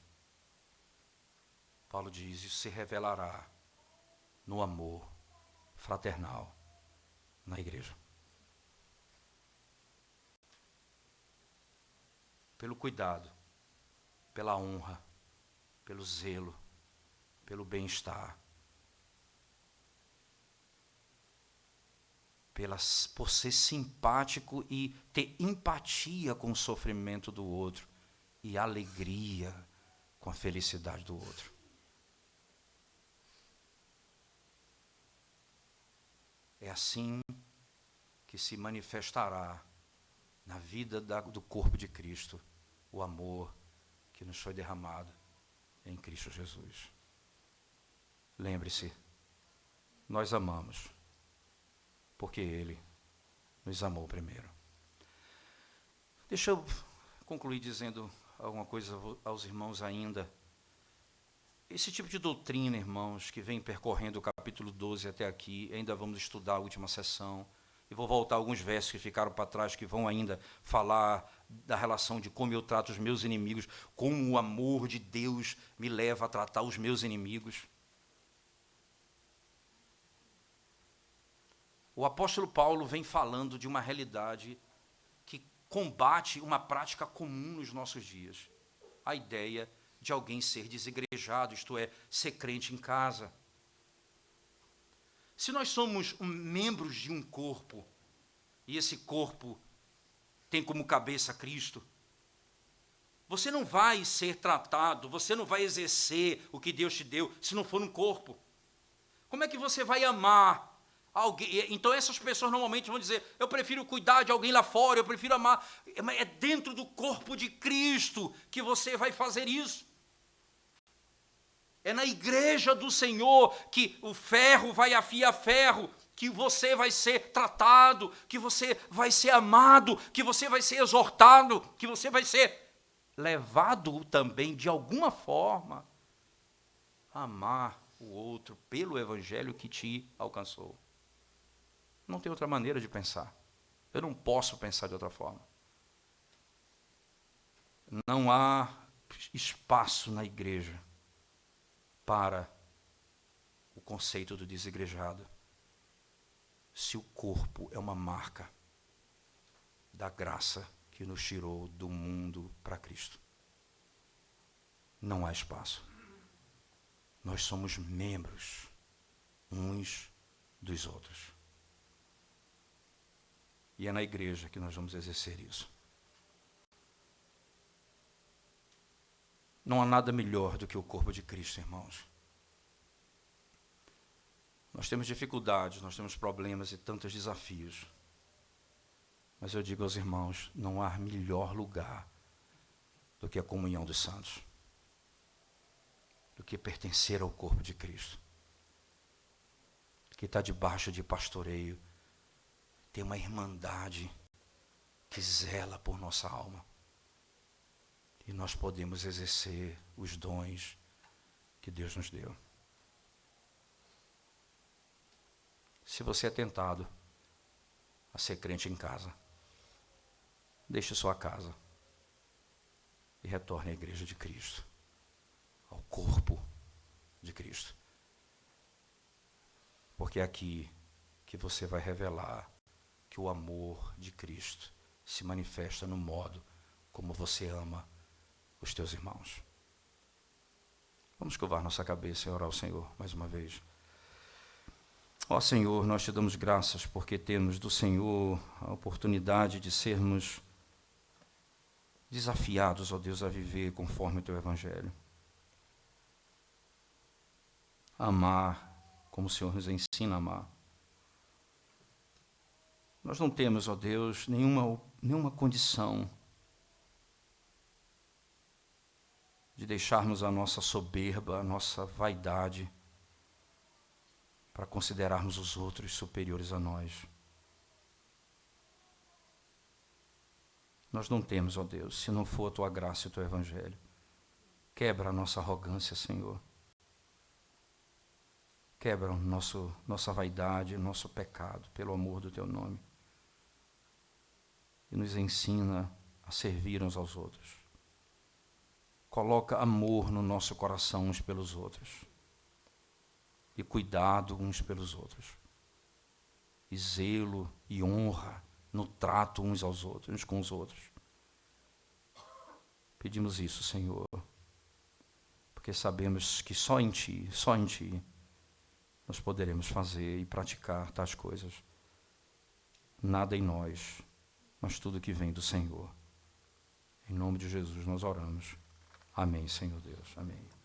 Paulo diz, isso se revelará no amor fraternal na igreja. Pelo cuidado, pela honra, pelo zelo, pelo bem-estar, por ser simpático e ter empatia com o sofrimento do outro e alegria com a felicidade do outro. É assim que se manifestará na vida do corpo de Cristo o amor que nos foi derramado em Cristo Jesus. Lembre-se, nós amamos, porque Ele nos amou primeiro. Deixa eu concluir dizendo alguma coisa aos irmãos ainda. Esse tipo de doutrina, irmãos, que vem percorrendo o capítulo 12 até aqui, ainda vamos estudar a última sessão, e vou voltar a alguns versos que ficaram para trás, que vão ainda falar da relação de como eu trato os meus inimigos, como o amor de Deus me leva a tratar os meus inimigos. O apóstolo Paulo vem falando de uma realidade que combate uma prática comum nos nossos dias. A ideia de alguém ser desigrejado, isto é, ser crente em casa. Se nós somos membros de um corpo, e esse corpo tem como cabeça Cristo, você não vai ser tratado, você não vai exercer o que Deus te deu, se não for no corpo. Como é que você vai amar alguém? Então essas pessoas normalmente vão dizer, eu prefiro cuidar de alguém lá fora, eu prefiro amar. É dentro do corpo de Cristo que você vai fazer isso. É na igreja do Senhor que o ferro vai afiar ferro, que você vai ser tratado, que você vai ser amado, que você vai ser exortado, que você vai ser levado também, de alguma forma, a amar o outro pelo evangelho que te alcançou. Não tem outra maneira de pensar. Eu não posso pensar de outra forma. Não há espaço na igreja para o conceito do desigrejado, se o corpo é uma marca da graça que nos tirou do mundo para Cristo. Não há espaço. Nós somos membros uns dos outros. E é na igreja que nós vamos exercer isso. Não há nada melhor do que o corpo de Cristo, irmãos. Nós temos dificuldades, nós temos problemas e tantos desafios. Mas eu digo aos irmãos, não há melhor lugar do que a comunhão dos santos, do que pertencer ao corpo de Cristo, que está debaixo de pastoreio, tem uma irmandade que zela por nossa alma. E nós podemos exercer os dons que Deus nos deu. Se você é tentado a ser crente em casa, deixe sua casa e retorne à igreja de Cristo, ao corpo de Cristo. Porque é aqui que você vai revelar que o amor de Cristo se manifesta no modo como você ama os teus irmãos. Vamos curvar nossa cabeça e orar ao Senhor mais uma vez. Ó Senhor, nós te damos graças porque temos do Senhor a oportunidade de sermos desafiados, ó Deus, a viver conforme o teu evangelho. A amar como o Senhor nos ensina a amar. Nós não temos, ó Deus, nenhuma condição de deixarmos a nossa soberba, a nossa vaidade, para considerarmos os outros superiores a nós. Nós não temos, ó Deus, se não for a tua graça e o teu evangelho. Quebra a nossa arrogância, Senhor. Quebra nossa vaidade, nosso pecado, pelo amor do teu nome. E nos ensina a servir uns aos outros. Coloca amor no nosso coração uns pelos outros. E cuidado uns pelos outros. E zelo e honra no trato uns aos outros, uns com os outros. Pedimos isso, Senhor, porque sabemos que só em Ti, nós poderemos fazer e praticar tais coisas. Nada em nós, mas tudo que vem do Senhor. Em nome de Jesus nós oramos. Amém, Senhor Deus. Amém.